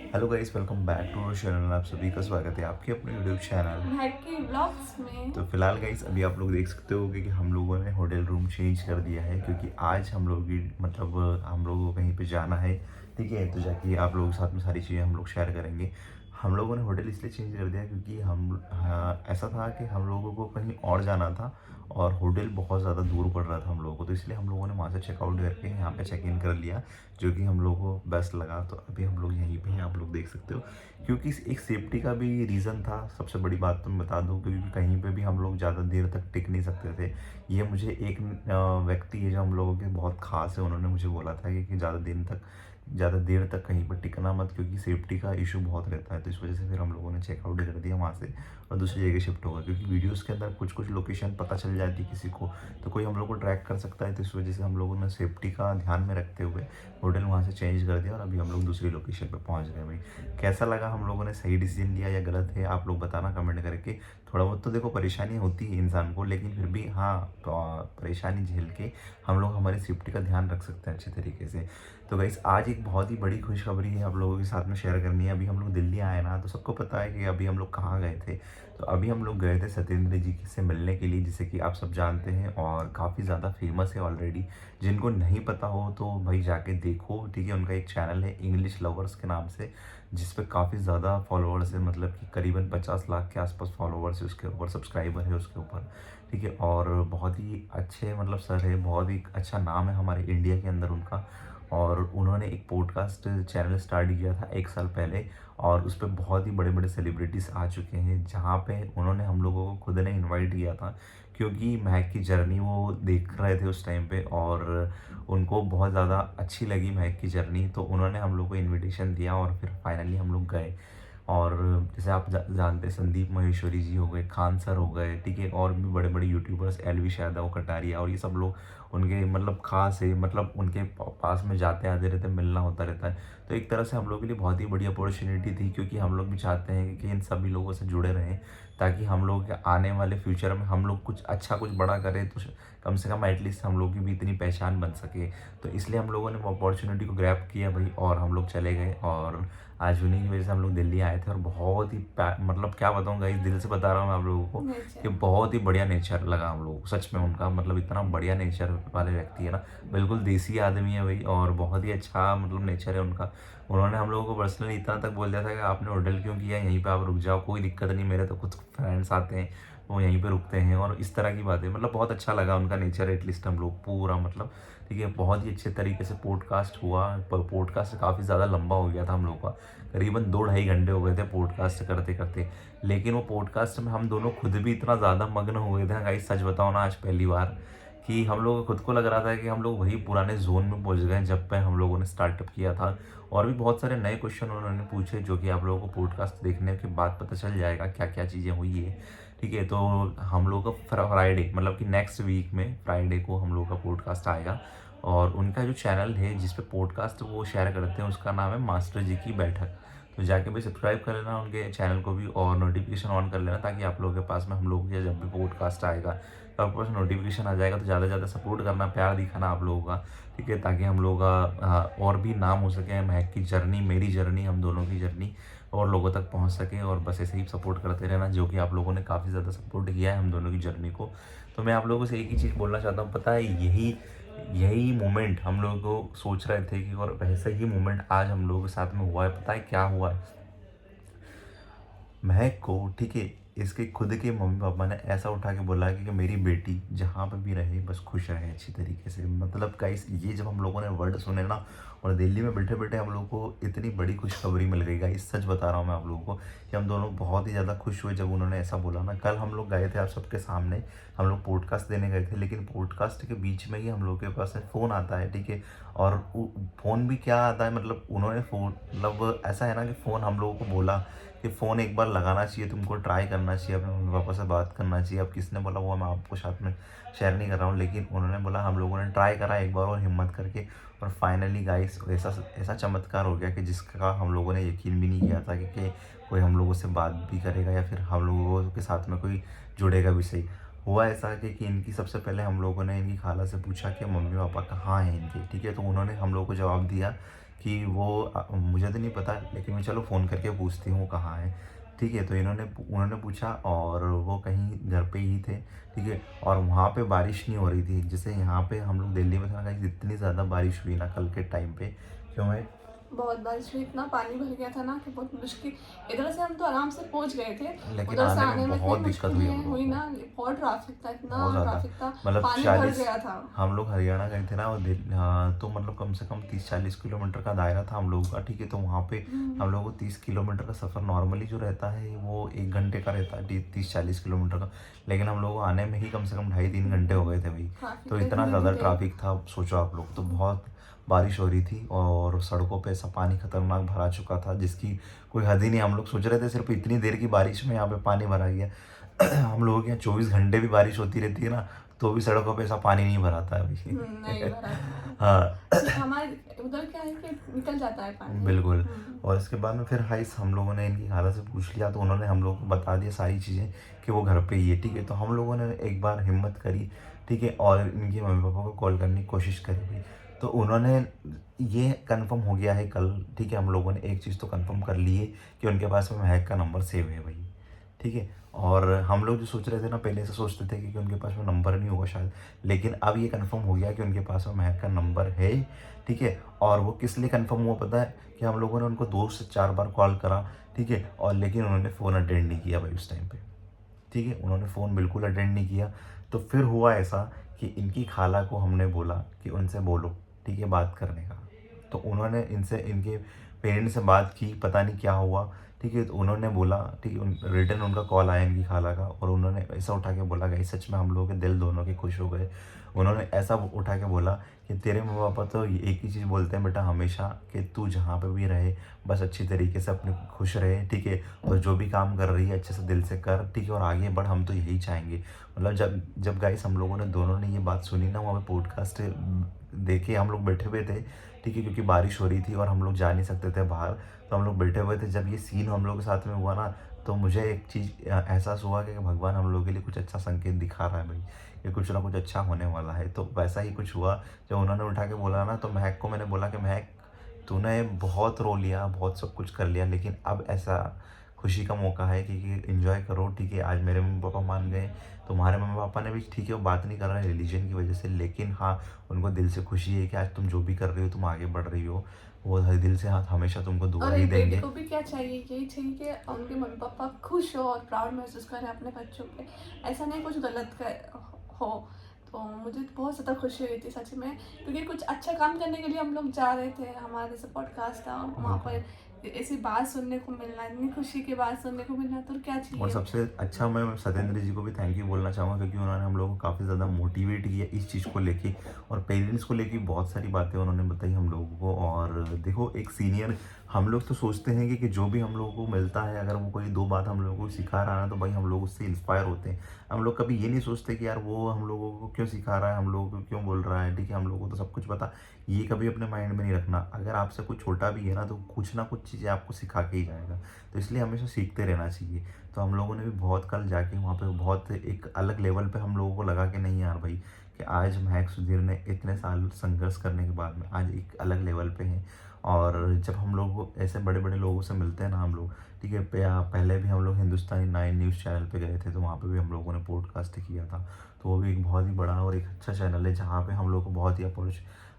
Hello guys, welcome back to our channel. आप सभी का स्वागत है आपके अपने यूट्यूब चैनल के ब्लॉग्स में। तो फिलहाल गाइस अभी आप लोग देख सकते हो कि हम लोगों ने होटल रूम चेंज कर दिया है, क्योंकि आज हम लोग की मतलब हम लोगों को कहीं पे जाना है। ठीक है, तो जाके आप लोगों के साथ में सारी चीज़ें हम लोग शेयर करेंगे। हम लोगों ने होटल इसलिए चेंज कर दिया क्योंकि ऐसा था कि हम लोगों को कहीं और जाना था और होटल बहुत ज़्यादा दूर पड़ रहा था हम लोगों को, तो इसलिए हम लोगों ने वहाँ से चेकआउट करके यहाँ पे चेक इन कर लिया, जो कि हम लोगों को बेस्ट लगा। तो अभी हम लोग यहीं पे हैं, आप लोग देख सकते हो। क्योंकि एक सेफ्टी का भी रीज़न था, सबसे बड़ी बात तो मैं बता दूं, क्योंकि कहीं पे भी हम लोग ज़्यादा देर तक टिक नहीं सकते थे। ये मुझे एक व्यक्ति है जो हम लोगों के बहुत ख़ास है, उन्होंने मुझे बोला था कि ज़्यादा देर तक कहीं पर टिकना मत, क्योंकि सेफ्टी का इशू बहुत रहता है। तो इस वजह से फिर हम लोगों ने चेकआउट कर दिया वहाँ से और दूसरी जगह शिफ्ट होगा, क्योंकि वीडियोस के अंदर कुछ कुछ लोकेशन पता चल जाती है किसी को, तो कोई हम लोग को ट्रैक कर सकता है। तो इस वजह से हम लोगों ने सेफ्टी का ध्यान में रखते हुए होटल वहाँ से चेंज कर दिया और अभी हम लोग दूसरी लोकेशन पर पहुँच गए भाई। कैसा लगा, हम लोगों ने सही डिसीजन लिया या गलत है, आप लोग बताना कमेंट करके। थोड़ा बहुत तो देखो परेशानी होती है इंसान को, लेकिन फिर भी हाँ, तो परेशानी झेल के हम लोग हमारी सेफ्टी का ध्यान रख सकते हैं अच्छे तरीके से। तो गाइस आज एक बहुत ही बड़ी खुशखबरी है आप लोगों के साथ में शेयर करनी है। अभी हम लोग दिल्ली आए ना, तो सबको पता है कि अभी हम लोग कहाँ गए थे। तो अभी हम लोग गए थे सत्येंद्र जी से मिलने के लिए, जिसे कि आप सब जानते हैं और काफ़ी ज़्यादा फेमस है ऑलरेडी। जिनको नहीं पता हो तो भाई जाके देखो, ठीक है। उनका एक चैनल है इंग्लिश लवर्स के नाम से, जिस पे काफ़ी ज़्यादा फॉलोअर्स है, मतलब कि करीबन 50 लाख के आसपास फॉलोअर्स है उसके ऊपर, सब्सक्राइबर है उसके ऊपर। ठीक है, और बहुत ही अच्छे मतलब सर है, बहुत ही अच्छा नाम है हमारे इंडिया के अंदर उनका। और उन्होंने एक पॉडकास्ट चैनल स्टार्ट किया था 1 साल पहले, और उस पर बहुत ही बड़े बड़े सेलिब्रिटीज़ आ चुके हैं, जहाँ पे उन्होंने हम लोगों को खुद ने इनवाइट किया था, क्योंकि महक की जर्नी वो देख रहे थे उस टाइम पे और उनको बहुत ज़्यादा अच्छी लगी महक की जर्नी। तो उन्होंने हम लोग को इनविटेशन दिया और फिर फाइनली हम लोग गए। और जैसे आप जानते हैं, संदीप महेश्वरी जी हो गए, खान सर हो गए, ठीक है, और भी बड़े बड़े यूट्यूबर्स, एलवी यादव, कटारिया, और ये सब लोग उनके मतलब खास है, मतलब उनके पास में जाते आते रहते, मिलना होता रहता है। तो एक तरह से हम लोग के लिए बहुत ही बड़ी अपॉर्चुनिटी थी, क्योंकि हम लोग भी चाहते हैं कि इन सभी लोगों से जुड़े रहें, ताकि हम लोग के आने वाले फ्यूचर में हम लोग कुछ अच्छा कुछ बड़ा करें, तो कम से कम एटलीस्ट हम लोग की भी इतनी पहचान बन सके। तो इसलिए हम लोगों ने अपॉर्चुनिटी को ग्रैब किया भाई, और हम लोग चले गए। और आज उन्हीं की वजह से हम लोग दिल्ली आए थे, और बहुत ही मतलब क्या बताऊँ गाइस, दिल से बता रहा हूँ मैं आप लोगों को कि बहुत ही बढ़िया नेचर लगा हम लोगों को सच में उनका, मतलब इतना बढ़िया नेचर वाले व्यक्ति है ना, बिल्कुल देसी आदमी है भाई, और बहुत ही अच्छा मतलब नेचर है उनका। उन्होंने हम लोगों को पर्सनली इतना तक बोल दिया था कि आपने होटल क्यों किया, यहीं पे आप रुक जाओ, कोई दिक्कत नहीं, मेरे तो खुद फ्रेंड्स आते हैं, वो यहीं पे रुकते हैं, और इस तरह की बातें, मतलब बहुत अच्छा लगा उनका नेचर एटलीस्ट हम लोग पूरा मतलब। ठीक है, बहुत ही अच्छे तरीके से पॉडकास्ट हुआ। पॉडकास्ट काफ़ी ज़्यादा लंबा हो गया था हम लोग का, करीबन 2 ढाई घंटे हो गए थे पॉडकास्ट करते करते। लेकिन वो पॉडकास्ट में हम दोनों खुद भी इतना ज़्यादा मग्न हो गए थे गाइस, सच बताओ ना, आज पहली बार कि हम लोग को खुद को लग रहा था कि हम लोग वही पुराने जोन में पहुंच गए जब पे हम लोगों ने स्टार्टअप किया था। और भी बहुत सारे नए क्वेश्चन उन्होंने पूछे, जो कि आप लोगों को पॉडकास्ट देखने के बाद पता चल जाएगा क्या क्या चीज़ें हुई है। ठीक है, तो हम लोग का फ्राइडे, मतलब कि नेक्स्ट वीक में फ्राइडे को हम लोग का पॉडकास्ट आएगा। और उनका जो चैनल है जिस पे पॉडकास्ट वो शेयर करते हैं, उसका नाम है मास्टर जी की बैठक। तो जाके भी सब्सक्राइब कर लेना उनके चैनल को भी, और नोटिफिकेशन ऑन कर लेना, ताकि आप लोगों के पास में हम लोग के जब भी पॉडकास्ट आएगा तो आपके पास नोटिफिकेशन आ जाएगा। तो ज़्यादा से ज़्यादा सपोर्ट करना, प्यार दिखाना आप लोगों का, ठीक है, ताकि हम लोगों का और भी नाम हो सके, महक की जर्नी, मेरी जर्नी, हम दोनों की जर्नी और लोगों तक पहुंच सके। और बस ऐसे ही सपोर्ट करते रहना, जो कि आप लोगों ने काफ़ी ज़्यादा सपोर्ट किया है हम दोनों की जर्नी को। तो मैं आप लोगों से एक ही चीज़ बोलना चाहता हूँ, पता है, यही यही मोमेंट हम लोग को सोच रहे थे कि, और वैसा ही मोमेंट आज हम लोगों के साथ में हुआ है। पता है क्या हुआ है, महक को, ठीक है, इसके खुद के मम्मी पापा ने ऐसा उठा के बोला कि मेरी बेटी जहाँ पर भी रहे बस खुश रहे अच्छी तरीके से। मतलब गाइस, ये जब हम लोगों ने वर्ड सुने ना, और दिल्ली में बैठे बैठे हम लोग को इतनी बड़ी खुशखबरी मिल गई गाइस, सच बता रहा हूँ मैं आप लोगों को, कि हम दोनों बहुत ही ज़्यादा खुश हुए जब उन्होंने ऐसा बोला ना। कल हम लोग गए थे आप सबके सामने, हम लोग पॉडकास्ट देने गए थे, लेकिन पॉडकास्ट के बीच में ही हम लोग के पास फ़ोन आता है, ठीक है। और फ़ोन भी क्या आता है, मतलब उन्होंने फ़ोन, मतलब ऐसा है ना कि फ़ोन हम लोगों को बोला कि फ़ोन एक बार लगाना चाहिए, तुमको ट्राई करना चाहिए, अपने मम्मी पापा से बात करना चाहिए। अब किसने बोला वो मैं आपको साथ में शेयर नहीं कर रहा हूँ, लेकिन उन्होंने बोला, हम लोगों ने ट्राई करा एक बार और हिम्मत करके, और फाइनली गाइस ऐसा ऐसा चमत्कार हो गया कि जिसका हम लोगों ने यकीन भी नहीं किया था कि कोई हम लोगों से बात भी करेगा, या फिर हम लोगों के साथ में कोई जुड़ेगा भी सही। हुआ ऐसा कि इनकी सबसे पहले हम लोगों ने इनकी खाला से पूछा कि मम्मी पापा कहाँ हैं इनके, ठीक है। तो उन्होंने हम लोगों को जवाब दिया कि वो मुझे तो नहीं पता, लेकिन मैं चलो फ़ोन करके पूछती हूँ वो कहाँ है। ठीक है, तो उन्होंने पूछा और वो कहीं घर पे ही थे। ठीक है, और वहाँ पे बारिश नहीं हो रही थी, जैसे यहाँ पे हम लोग दिल्ली में था ना, कहीं इतनी ज़्यादा बारिश हुई ना कल के टाइम पे। क्यों है? बहुत बारिश हुई, इतना पानी भर गया था ना कि बहुत मुश्किल। इधर से हम तो आराम से पहुंच गए थे, लेकिन उधर से आने आने में में इतनी बहुत दिक्कत हुई हम मुश्किलें लोग हुई को, ना। बहुत ट्रैफिक था, इतना बहुत ज़्यादा। ट्रैफिक था, मतलब पानी भर 40, गया था। हम लोग हरियाणा गए थे ना, वो हाँ, तो मतलब कम से कम 30-40 किलोमीटर का दायरा था हम लोगों का। ठीक है, तो वहाँ पे हम लोगों को 30 किलोमीटर का सफ़र नॉर्मली जो रहता है वो 1 घंटे का रहता है, 30-40 किलोमीटर का। लेकिन हम लोग को आने में ही कम से कम 2.5-3 घंटे हो गए थे भाई। ट्रैफिक तो तो इतना इतनी ज़्यादा थी। ट्रैफिक था, सोचो आप लोग। तो बहुत बारिश हो रही थी और सड़कों पे ऐसा पानी खतरनाक भरा चुका था जिसकी कोई हद ही नहीं। हम लोग सोच रहे थे सिर्फ इतनी देर की बारिश में यहाँ पे पानी भरा गया। हम लोगों के यहाँ 24 घंटे भी बारिश होती रहती है ना, तो भी सड़कों पे ऐसा पानी नहीं भराता है अभी। नहीं भरा था। हाँ। हमारे उधर क्या है कि निकल जाता है पानी। बिल्कुल। और इसके बाद में फिर हाइस हम लोगों ने इनकी खाला से पूछ लिया, तो उन्होंने हम लोग को बता दिया सारी चीज़ें कि वो घर पे ही है। ठीक है, तो हम लोगों ने एक बार हिम्मत करी। ठीक है, और इनके मम्मी पापा को कॉल करने की कोशिश करी भाई। तो उन्होंने, ये कंफर्म हो गया है कल। ठीक है, हम लोगों ने एक चीज़ तो कंफर्म कर ली है कि उनके पास में महक का नंबर सेव है भाई। ठीक है, और हम लोग जो सोच रहे थे ना, पहले से सोचते थे कि उनके पास में नंबर नहीं होगा शायद, लेकिन अब ये कंफर्म हो गया कि उनके पास में महक का नंबर है। ठीक है, और वो किस लिए कंफर्म हुआ पता है? कि हम लोगों ने उनको 2 से 4 बार कॉल करा। ठीक है, और लेकिन उन्होंने फ़ोन अटेंड नहीं किया भाई उस टाइम पे। ठीक है, उन्होंने फ़ोन बिल्कुल अटेंड नहीं किया। तो फिर हुआ ऐसा कि इनकी खाला को हमने बोला कि उनसे बोलो, ठीक है, बात करने का। तो उन्होंने इनसे, इनके पेरेंट्स से बात की, पता नहीं क्या हुआ। ठीक है, तो उन्होंने बोला, ठीक है, रिटर्न उनका कॉल आया इनकी खाला का, और उन्होंने ऐसा उठा के बोला, गाइस सच में हम लोगों के दिल दोनों के खुश हो गए। उन्होंने ऐसा उठा के बोला कि तेरे मम्मी पापा तो एक ही चीज़ बोलते हैं बेटा हमेशा, कि तू जहाँ पे भी रहे बस अच्छी तरीके से अपने खुश रहे। ठीक है, और जो भी काम कर रही है अच्छे से दिल से कर। ठीक है, और आगे बढ़, हम तो यही चाहेंगे। मतलब जब जब गाइस हम लोगों ने दोनों ने ये बात सुनी ना, वहाँ पे पॉडकास्ट देखे, हम लोग बैठे हुए थे। ठीक है, क्योंकि बारिश हो रही थी और हम लोग जा नहीं सकते थे बाहर, तो हम लोग बैठे हुए थे। जब ये सीन हम लोग के साथ में हुआ ना, तो मुझे एक चीज़ एहसास हुआ कि भगवान हम लोगों के लिए कुछ अच्छा संकेत दिखा रहा है भाई, कि कुछ ना कुछ अच्छा होने वाला है। तो वैसा ही कुछ हुआ। जब उन्होंने उठा के बोला ना, तो महक को मैंने बोला कि महक, तूने बहुत रो लिया, बहुत सब कुछ कर लिया, लेकिन अब ऐसा खुशी का मौका है कि एंजॉय करो। ठीक है, आज मेरे मम्मी पापा मान गए, तुम्हारे मम्मी पापा ने भी, ठीक है, वो बात नहीं कर रहे रिलीजन की वजह से, लेकिन हाँ, उनको दिल से खुशी है कि आज तुम जो भी कर रही हो, तुम आगे बढ़ रही हो। वो हर दिल से, हाँ, हमेशा तुमको दुआ और ही एक बेटी देंगे। को भी क्या चाहिए, यही चाहिए कि उनके मम्मी पापा खुश हो और प्राउड महसूस करें अपने बच्चों पे। ऐसा नहीं कुछ गलत कर हो। तो मुझे तो बहुत ज़्यादा खुशी हुई थी सच में, क्योंकि कुछ अच्छा काम करने के लिए हम लोग जा रहे थे। हमारे जैसे पॉडकास्ट था, वहाँ पर ऐसी बात सुनने को मिलना, इतनी खुशी की बात सुनने को मिलना, तो क्या और चाहिए। सबसे अच्छा, मैं सत्येंद्र जी को भी थैंक यू बोलना चाहूँगा, क्योंकि उन्होंने हम लोगों को काफ़ी ज़्यादा मोटिवेट किया इस चीज़ को लेके, और पेरेंट्स को लेके बहुत सारी बातें उन्होंने बताई हम लोगों को। और देखो, एक सीनियर, हम लोग तो सोचते हैं कि जो भी हम लोगों को मिलता है, अगर वो कोई 2 बात हम लोगों को सिखा रहा है, तो भाई हम लोग उससे इंस्पायर होते हैं। हम लोग कभी ये नहीं सोचते कि यार वो हम लोगों को क्यों सिखा रहा है, हम लोगों को क्यों बोल रहा है। ठीक है, हम लोगों को तो सब कुछ पता। ये कभी अपने माइंड में नहीं रखना। अगर आपसे कोई छोटा भी है ना, तो कुछ ना कुछ चीज़ें आपको सिखा के ही जाएगा। तो इसलिए हमेशा सीखते रहना चाहिए। तो हम लोगों ने भी बहुत कल जाके वहाँ पे बहुत एक अलग लेवल पे हम लोगों को लगा कि नहीं यार भाई, कि आज महक सुधीर ने इतने साल संघर्ष करने के बाद में आज एक अलग लेवल पे हैं। और जब हम लोग ऐसे बड़े बड़े लोगों से मिलते हैं ना हम लोग, ठीक है, पहले भी हम लोग हिंदुस्तानी 9 न्यूज़ चैनल पे गए थे, तो वहाँ पे भी हम लोगों ने पॉडकास्ट किया था। तो वो भी एक बहुत ही बड़ा और एक अच्छा चैनल है, जहाँ पे हम लोग को बहुत ही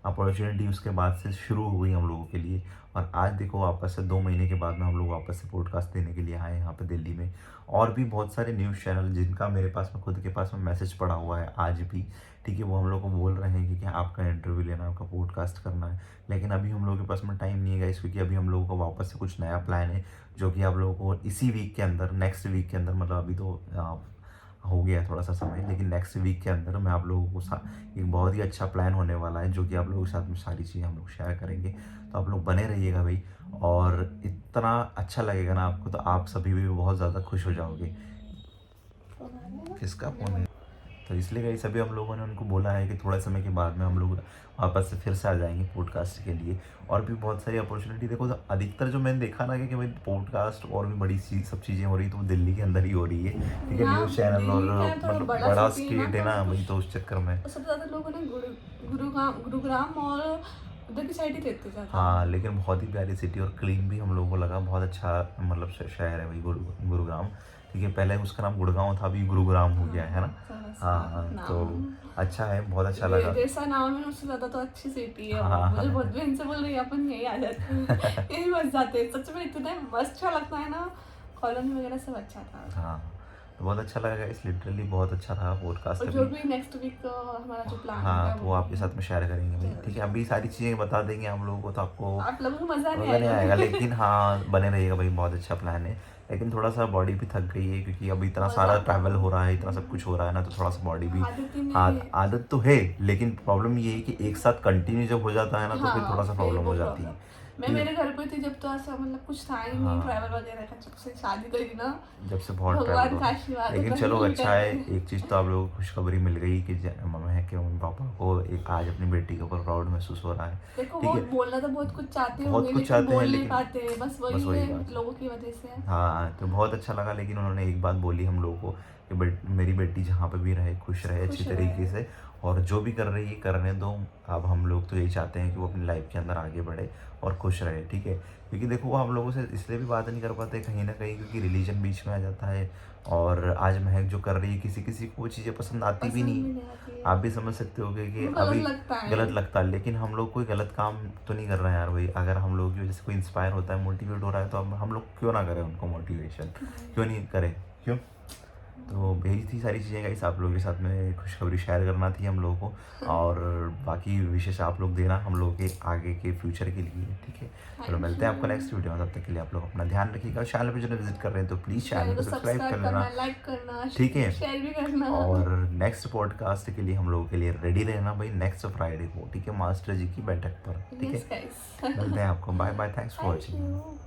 अपॉर्चुनिटी उसके बाद से शुरू हुई हम लोगों के लिए। और आज देखो, वापस से 2 महीने के बाद में हम लोग वापस से पॉडकास्ट देने के लिए आए हैं यहाँ पे दिल्ली में। और भी बहुत सारे न्यूज़ चैनल जिनका मेरे पास में खुद के पास में मैसेज पड़ा हुआ है आज भी। ठीक है, वो हम लोग को बोल रहे हैं कि क्या आपका इंटरव्यू लेना है, आपका पॉडकास्ट करना है। लेकिन अभी हम लोगों के पास में टाइम नहीं है गाइस, क्योंकि अभी हम लोगों को वापस से कुछ नया प्लान है, जो कि आप लोगों को इसी वीक के अंदर, नेक्स्ट वीक के अंदर, मतलब अभी तो हो गया थोड़ा सा समय, लेकिन नेक्स्ट वीक के अंदर मैं आप लोगों को एक बहुत ही अच्छा प्लान होने वाला है, जो कि आप लोगों के साथ में सारी चीज़ें हम लोग शेयर करेंगे। तो आप लोग बने रहिएगा भाई, और इतना अच्छा लगेगा ना आपको, तो आप सभी भी बहुत ज़्यादा खुश हो जाओगे। किसका फ़ोन है? तो इसलिए कई सभी हम लोगों ने उनको बोला है कि थोड़े समय के बाद में हम लोग वापस से फिर से आ जाएंगे पॉडकास्ट के लिए। और भी बहुत सारी अपॉर्चुनिटी, देखो, तो अधिकतर जो मैंने देखा ना कि भाई पॉडकास्ट और भी बड़ी चीज सब चीज़ें हो रही है, तो वो दिल्ली के अंदर ही हो रही है। ठीक है, हाँ, न्यूज़ चैनल और दिल्ली क्या है, थोड़ा मतलब बड़ा बड़ा सिटी है स्टेट है ना, ना भाई, तो उस चक्कर में तो सबसे ज़्यादा लोगों ने गुरुग्राम और उधर की साइड ही रहते ज़्यादा। हाँ, लेकिन बहुत ही प्यारी सिटी और क्लीन भी हम लोगों को लगा, बहुत अच्छा मतलब शहर है भाई गुरुग्राम। ठीक है, पहले उसका नाम गुड़गाँव था, अभी गुरुग्राम हो गया है ना? थोड़ा सा हाँ, तो नाम अच्छा है, बहुत अच्छा लगा। जैसा नाम है उससे ज़्यादा तो अच्छी सिटी है वो। हाँ, मुझे बहुत बहन से बोल रही है अपन यहीं आ जाते हैं यहीं बस जाते हैं। सच में इतना मस्त अच्छा लगता है ना, कॉलोनी वगैरह सब अच्छा था। हाँ, तो बहुत अच्छा लगा गाइस, लिटरली बहुत अच्छा रहा पॉडकास्ट और जो अभी। भी नेक्स्ट वीक हमारा जो प्लान होगा हाँ, तो वो आपके साथ में शेयर करेंगे भाई, ठीक है? अभी सारी चीज़ें बता देंगे हम लोगों को तो आपको आप लोगों को मज़ा नहीं मज़ा नहीं आएगा, आएगा लेकिन हाँ, बने रहिएगा भाई, बहुत अच्छा प्लान है। लेकिन थोड़ा-सा बॉडी भी थक गई है क्योंकि अभी इतना बहुत सारा ज़्यादा। ट्रैवल हो रहा है, इतना सब कुछ हो रहा है ना, तो थोड़ा-सा बॉडी भी आदत ही नहीं है। आदत तो है, लेकिन प्रॉब्लम ये है कि एक साथ कंटिन्यू जब हो जाता है ना, तो फिर हाँ, थोड़ा-सा फिर प्रॉब्लम वो हो जाती प्रॉब्लम। है। मैं ठीक मेरे है? घर पे थी जब, तो ऐसा मतलब कुछ था ही नहीं ट्रैवल हाँ। वगैरह का। जब से शादी करी ना, जब से बहुत ट्रैवल भगवान हो का रहा है। आशीर्वाद है, लेकिन कहीं चलो भी अच्छा है, निकलते हैं। एक चीज़ तो आप लोगों को खुशखबरी मिल गई कि महक के मम्मी पापा को एक आज अपनी बेटी के ऊपर प्राउड महसूस हो रहा है। देखो ठीक वो है, बोलना तो बहुत कुछ चाहते बहुत होंगे कुछ लेकिन चाहते हैं बोल नहीं लेकिन पाते, बस बस वही वही है बात है। लोगों की वजह से। हाँ, तो बहुत अच्छा लगा, लेकिन उन्होंने एक बात बोली हम लोगों को कि मेरी बेटी जहाँ पे भी रहे खुश रहे अच्छी खुश तरीके रहे। से, और जो भी कर रही है करने दो। अब हम लोग तो यही चाहते हैं कि वो अपनी लाइफ के अंदर आगे बढ़े और खुश रहे, ठीक है? क्योंकि देखो, वो हम लोगों से इसलिए भी बात नहीं कर पाते कहीं ना कहीं क्योंकि रिलीजन बीच में आ जाता है। और आज महक जो कर रही है, किसी किसी को वो चीज़ें पसंद आती भी पसंद नहीं भी है। नहीं आती आप है, भी समझ सकते हो कि वो अभी गलत लगता है। गलत लगता है, लेकिन हम लोग कोई गलत काम तो नहीं कर रहे हैं यार भाई। अगर हम लोग की वजह से कोई इंस्पायर होता है, मोटिवेट हो रहा है, तो हम लोग क्यों ना करें उनको मोटिवेशन, क्यों नहीं करें, क्यों? तो यही थी सारी चीज़ें गाइस, आप लोगों के साथ में खुशखबरी शेयर करना थी हम लोगों को, और बाकी विशेष आप लोग देना हम लोगों के आगे के फ्यूचर के लिए, ठीक है? चलो, थैंक मिलते हैं आपको यू। नेक्स्ट वीडियो में, तब तक के लिए आप लोग अपना ध्यान रखिएगा। चैनल पे जो विजिट कर रहे हैं तो प्लीज़ चैनल चैनल को को सब्सक्राइब कर सब्सक्राइब लेना, करना, लाइक करना, ठीक है? शेयर भी करना। और नेक्स्ट पॉडकास्ट के लिए हम लोगों के लिए रेडी रहना भाई, नेक्स्ट फ्राइडे को, ठीक है? मास्टर जी की बैठक पर, ठीक है? Yes guys. मिलते हैं आपको, bye bye, thanks for thank watching. You.